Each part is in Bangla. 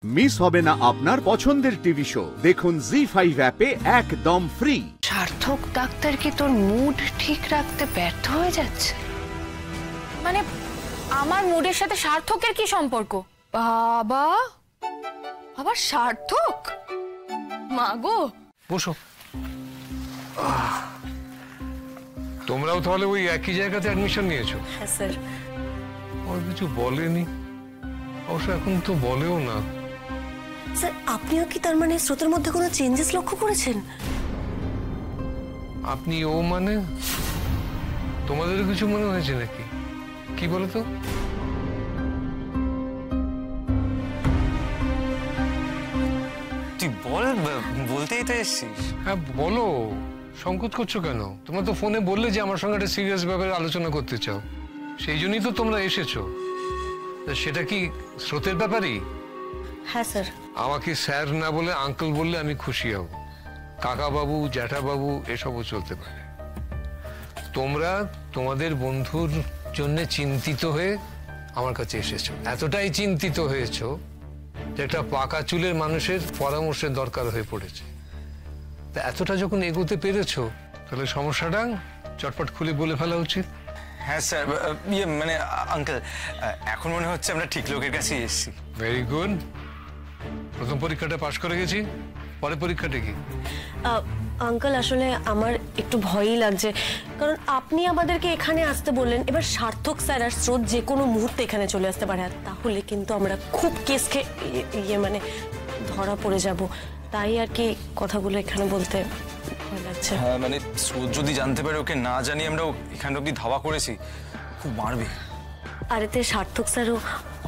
মিস হবে না আপনার পছন্দের টিভি শো। দেখুন জি5 অ্যাপে একদম ফ্রি। সার্থক ডাক্তার কি তোর মুড ঠিক রাখতে ব্যর্থ হয়ে যাচ্ছে? মানে আমার মুডের সাথে সার্থকের কি সম্পর্ক? বাবা, আবার সার্থক? মাগো, বসো। তোমরাও তাহলে ওই একই জায়গাতে অ্যাডমিশন নিয়েছো? হ্যাঁ স্যার। আর কিছু বলেনি, অবশ্য এখন তো বলেও না। স্যার, আপনিও কি তার মানে স্রোতের মধ্যে কোনো চেঞ্জেস লক্ষ্য করেছেন? আপনি ও মানে তোমাদের কিছু মনে হয়েছে নাকি? কি বলো তো? তুই বল, বলতেই তো এসছিস। হ্যাঁ বলো, সংকোচ করছো কেন? তোমরা তো ফোনে বললে যে আমার সঙ্গে একটা সিরিয়াস ব্যাপারে আলোচনা করতে চাও, সেই জন্যই তো তোমরা এসেছো। সেটা কি স্রোতের ব্যাপারই? হ্যাঁ স্যার। আমাকে স্যার না বলে আঙ্কেল বললে আমি খুশি হব। কাকা বাবু, জ্যাঠা বাবু এসবও চলতে পারে। তোমরা তোমাদের বন্ধুর জন্য চিন্তিত হয়ে আমার কাছে এসেছো, এতটাই চিন্তিত হয়েছো যে একটা পাকা চুলের মানুষের পরামর্শের দরকার হয়ে পড়েছে। তা এতটা যখন এগোতে পেরেছো, তাহলে সমস্যাটা চটপট খুলে বলে ফেলা উচিত। হ্যাঁ স্যার, মানে আঙ্কেল, এখন মনে হচ্ছে আমরা ঠিক লোকের কাছে এসেছি। Very good. প্রথম পরীক্ষাটা পাশ করে গেছি, পরের পরীক্ষাটা কি? আঙ্কেল, আসলে আমার একটু ভয়ই লাগছে, কারণ আপনি আমাদেরকে এখানে আসতে বললেন। এবার সার্থক স্যার আর স্রোত যে কোনো মুহূর্তে এখানে চলে আসতে পারে, তাহলে কিন্তু আমরা খুব কেসকে মানে ধরা পড়ে যাব। তাই আর কি কথাগুলো এখানে বলতে ভয় লাগছে। হ্যাঁ, মানে স্রোত যদি জানতে পারে ওকে না জানি আমরা এখানে অব্দি ধাওয়া করেছি, খুব মারবে। আর এতে সার্থক স্যারও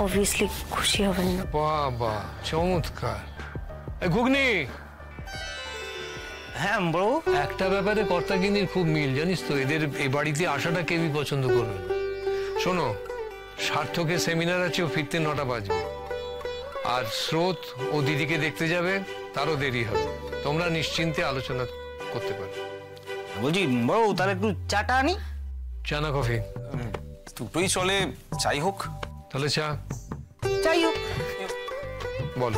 অবভিয়াসলি খুশি হবেন না। বাবা, চমৎকার। ঘুগনি। হ্যাঁ বড়, একটা ব্যাপারে কর্তাগিনীর খুব মিল, জানিস তো? এদের এই বাড়িতে আসাটা কেউই পছন্দ করবে না। শোনো, সার্থকের সেমিনার আছে, ও ফিরতে 9টা বাজবে। আর স্রোত ও দিদিকে দেখতে যাবে, তারও দেরি হবে। তোমরা নিশ্চিন্তে আলোচনা করতে পারো। বলছি বড়, তাহলে একটু চাটা আনি। চা না কফি? দুটোই চলে, যাই হোক। তাহলে চা। যাই হোক। বল।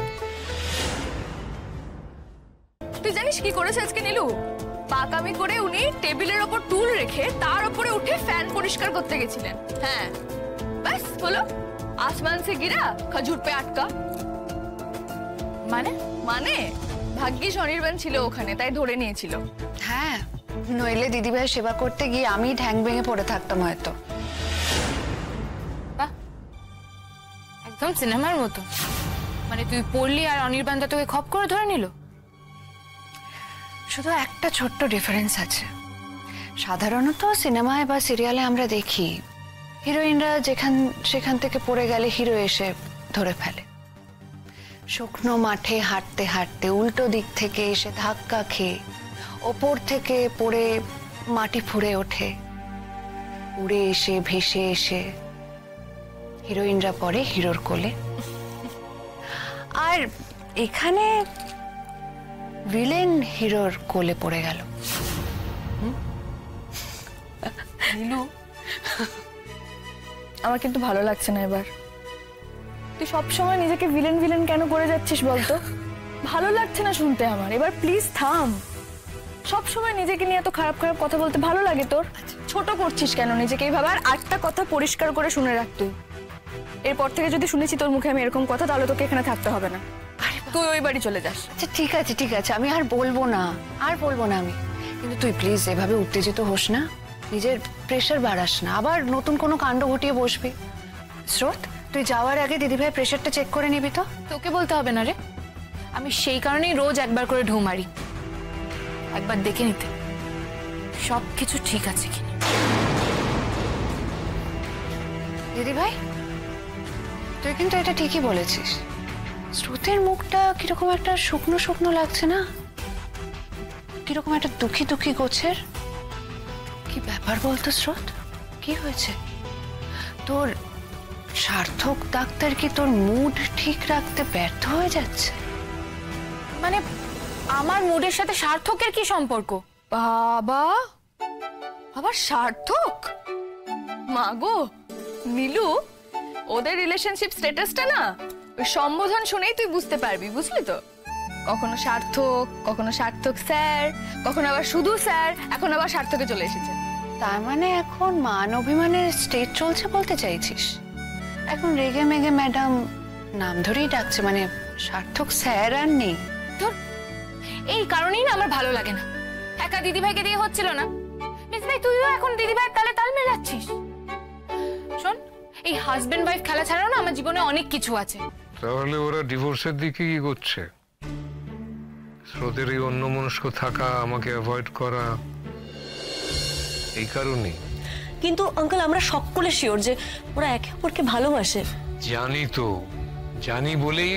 তুই জানিস কি করেছে আজকে নীলু? পাকামি করে উনি টেবিলের ওপর টুল রেখে তার উপরে উঠে ফ্যান পরিষ্কার করতে গেছিলেন। হ্যাঁ, বাস বলো, আসমান সে গিরা খজুর পে আটকা। মানে মানে ভাগ্যিস অনির্বাণ ছিল ওখানে, তাই ধরে নিয়েছিল। হ্যাঁ, নইলে দিদিভাইয়ের সেবা করতে গিয়ে আমি ঠ্যাং ভেঙে পড়ে থাকতাম হয়তো। একদম সিনেমার মতো। মানে তুই পড়লি আর অনির্বাণ দা তোকে খপ করে ধরে নিল। শুধু একটা ছোট্ট ডিফারেন্স আছে। সাধারণত সিনেমায় বা সিরিয়ালে আমরা দেখি হিরোইনরা সেখান থেকে পড়ে গেলে হিরো এসে ধরে ফেলে। শুকনো মাঠে হাঁটতে হাঁটতে উল্টো দিক থেকে এসে ধাক্কা খেয়ে ওপর থেকে পড়ে মাটি ফুঁড়ে ওঠে, উড়ে এসে ভেসে এসে হিরোইনরা পড়ে হিরোর কোলে। আর এখানে ভিলেন হিরোর কোলে পড়ে গেল। নীলু, আমার কিন্তু ভালো লাগছে না এবার। তুই সবসময় নিজেকে ভিলেন ভিলেন কেন করে যাচ্ছিস বলতো? ভালো লাগছে না শুনতে আমার। এবার প্লিজ থাম। সবসময় নিজেকে নিয়ে এত খারাপ খারাপ কথা বলতে ভালো লাগে তোর? ছোট করছিস কেন নিজেকে এইভাবে? আর একটা কথা পরিষ্কার করে শুনে রাখ, তুই এরপর থেকে যদি শুনেছি তোর মুখে আমি এরকম কথা, তাহলে তোকে এখানে থাকতে হবে না। তুই ওই বাড়ি চলে যাস। আচ্ছা ঠিক আছে ঠিক আছে, আমি আর বলবো না আমি। কিন্তু তুই প্লিজ এভাবে উত্তেজিত হোস না, নিজের প্রেশার বাড়াস না, আবার নতুন কোনো কাণ্ড ঘটিয়ে বসবি। স্রোত, তুই যাওয়ার আগে দিদিভাই প্রেশারটা চেক করে নিবি তো? তোকে বলতে হবে না রে, আমি সেই কারণেই রোজ একবার করে ঢু মারি, একবার দেখে নিতে সবকিছু ঠিক আছে কিনা। দিদিভাই, তুই কিন্তু এটা ঠিকই বলেছিস। স্রোতের মুখটা কিরকম একটা শুকনো শুকনো লাগছে না? কিরকম একটা দুঃখী দুঃখী গোছের। কি ব্যাপার বলতো স্রোত, কি হয়েছে তোর? সার্থক ডাক্তার কি তোর মুড ঠিক রাখতে ব্যর্থ হয়ে যাচ্ছে? মানে আমার মুডের সাথে সার্থকের কি সম্পর্ক? বাবা, আবার সার্থক? মাগো নীলু, ওদের রিলেশনশিপ স্ট্যাটাসটা না ওই সম্বোধন শুনেই তুই বুঝতে পারবি, বুঝলি তো? কখনো সার্থক স্যার, কখনো আবার শুধু স্যার, এখন আবার সার্থকে চলে এসেছে। তার মানে এখন মান অভিমানের স্টেজ চলছে বলতে চাইছিস? এখন রেগে মেগে ম্যাডাম নাম ধরেই ডাকছে, মানে সার্থক স্যার আর নেই। ধুর, এই কারণেই না আমার ভালো লাগে না। একা দিদিভাইকে দিয়ে হচ্ছিল না, মিস ভাই তুইও এখন দিদিভাইয়ের তালে তাল মেলাচ্ছিস। শোন, এই হাজবেন্ড ওয়াইফ খেলা ছাড়াও না আমার জীবনে অনেক কিছু আছে। তাহলে ওরা ডিভোর্সের দিকে কি করছে? স্রোতের এই অন্যমনস্ক থাকা, আমাকে অ্যাভয়েড করা, এই কারণেই। কিন্তু আঙ্কেল আমরা সকলে শিওর যে ওরা একে অপরকে ভালোবাসে। জানি তো, জানি বলেই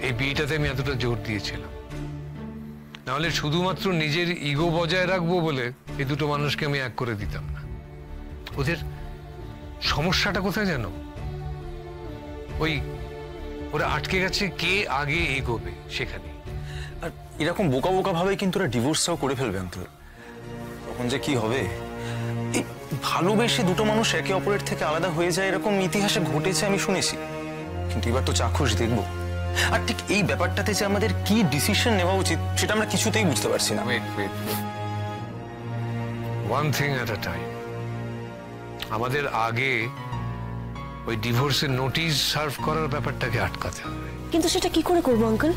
এই বিয়েটাতে আমি এতটা জোর দিয়েছিলাম। নাহলে শুধুমাত্র নিজের ইগো বজায় রাখবো বলে এই দুটো মানুষকে আমি এক করে দিতাম না। ওদের সমস্যাটা কোথায় জানো? ওরা আটকে গেছে কে আগে এগোবে সেখানে। আর এরকম বোকা বোকা ভাবে কিন্তু ওরা ডিভোর্সটাও করে ফেলবে আঙ্কেল। তখন যে কি হবে। এই ভালোবেসে দুটো মানুষ একে অপরের থেকে আলাদা হয়ে যায় এরকম ইতিহাসে ঘটেছে আমি শুনেছি, কিন্তু এবার তো চাক্ষুষ দেখবো। আর ঠিক এই ব্যাপারটাতে যে আমাদের কি ডিসিশন নেওয়া উচিত সেটা আমরা কিছুতেই বুঝতে পারছি না। ওয়ান থিং এট আ টাইম। আমাদের আগে ওই ডিভোর্সের নোটিশ সার্ভ করার ব্যাপারটাকে আটকাতে হবে। কিন্তু সেটা কি করে করবো আঙ্কেল?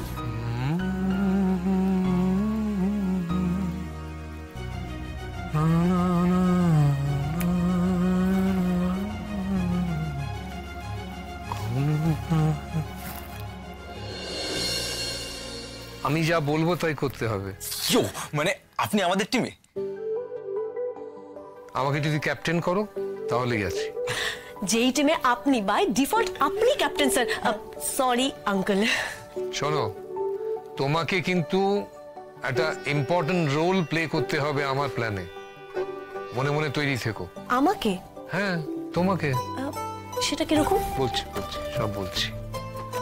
আমি যা বলবো তাই করতে হবে। মানে আপনি আমাদের টিমে? আমাকে যদি ক্যাপ্টেন করো তাহলেই আছি। যেই টিমে আপনি বাই ডিফল্ট আপনি ক্যাপ্টেন স্যার। Sorry uncle. শোনো, তোমাকে কিন্তু একটা ইম্পর্টেন্ট রোল প্লে করতে হবে আমার প্ল্যানে। মনে মনে তৈরি থেকো। আমাকে? হ্যাঁ, তোমাকে। সেটা কিরকম? বলছি সব বলছি।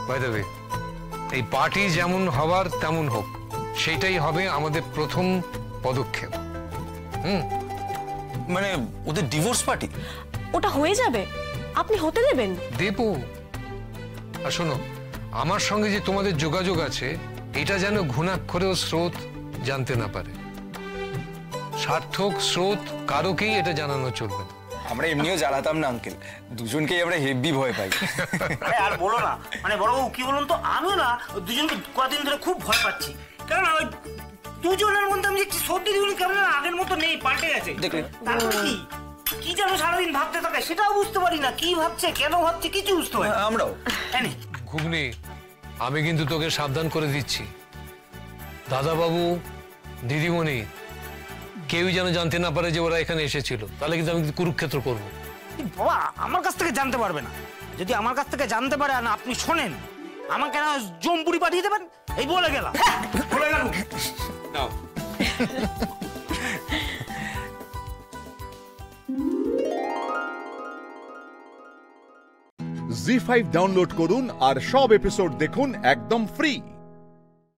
বাই দ্য ওয়ে, এই পার্টি যেমন হবার তেমন হোক, সেটাই হবে আমাদের প্রথম পদক্ষেপ। মানে ওদের ডিভোর্স পার্টি? ওটা হয়ে যাবে? আপনি হতে দেবেন? দেবো। আর শোনো, আমার সঙ্গে যে তোমাদের যোগাযোগ আছে এটা যেন ঘুণাক্ষরেও স্রোত জানতে না পারে। সার্থক, স্রোত কারোকেই এটা জানানো চলবে না। আমরা এমনিও জ্বালাতাম না আঙ্কেল, দুজনকেই আমরা হেভি ভয় পাই। আর বলো না, মানে বড়বাবু কি বলুন তো, আমিও না দুজনকে কদিন ধরে খুব ভয় পাচ্ছি। কারণ ওই দুজনের মধ্যে আমি দেখছি সর্দি দুজনে কেমন আগের মতো নেই, পাল্টে গেছে। তারপরে কি যেন সারাদিন ভাবতে থাকে সেটাও বুঝতে পারি না। কি ভাবছে, কেন ভাবছে, কিছু বুঝতে পারি। আমরাও ঘুগনি, আমি কিন্তু তোকে সাবধান করে দিচ্ছি। দাদাবাবু, দিদিমণি কেউই যেন জানতে না পারে যে ওরা এখানে এসেছিল, তাহলে কিন্তু আমি কুরুক্ষেত্র করবো। বাবা আমার কাছ থেকে জানতে পারবে না। যদি আমার কাছ থেকে জানতে পারে আর আপনি শোনেন, আমাকে না জম্পুরি পাঠিয়ে দেবেন, এই বলে গেলাম। বলে গেল নাও। জি5 ডাউনলোড করুন আর সব এপিসোড দেখুন একদম ফ্রি।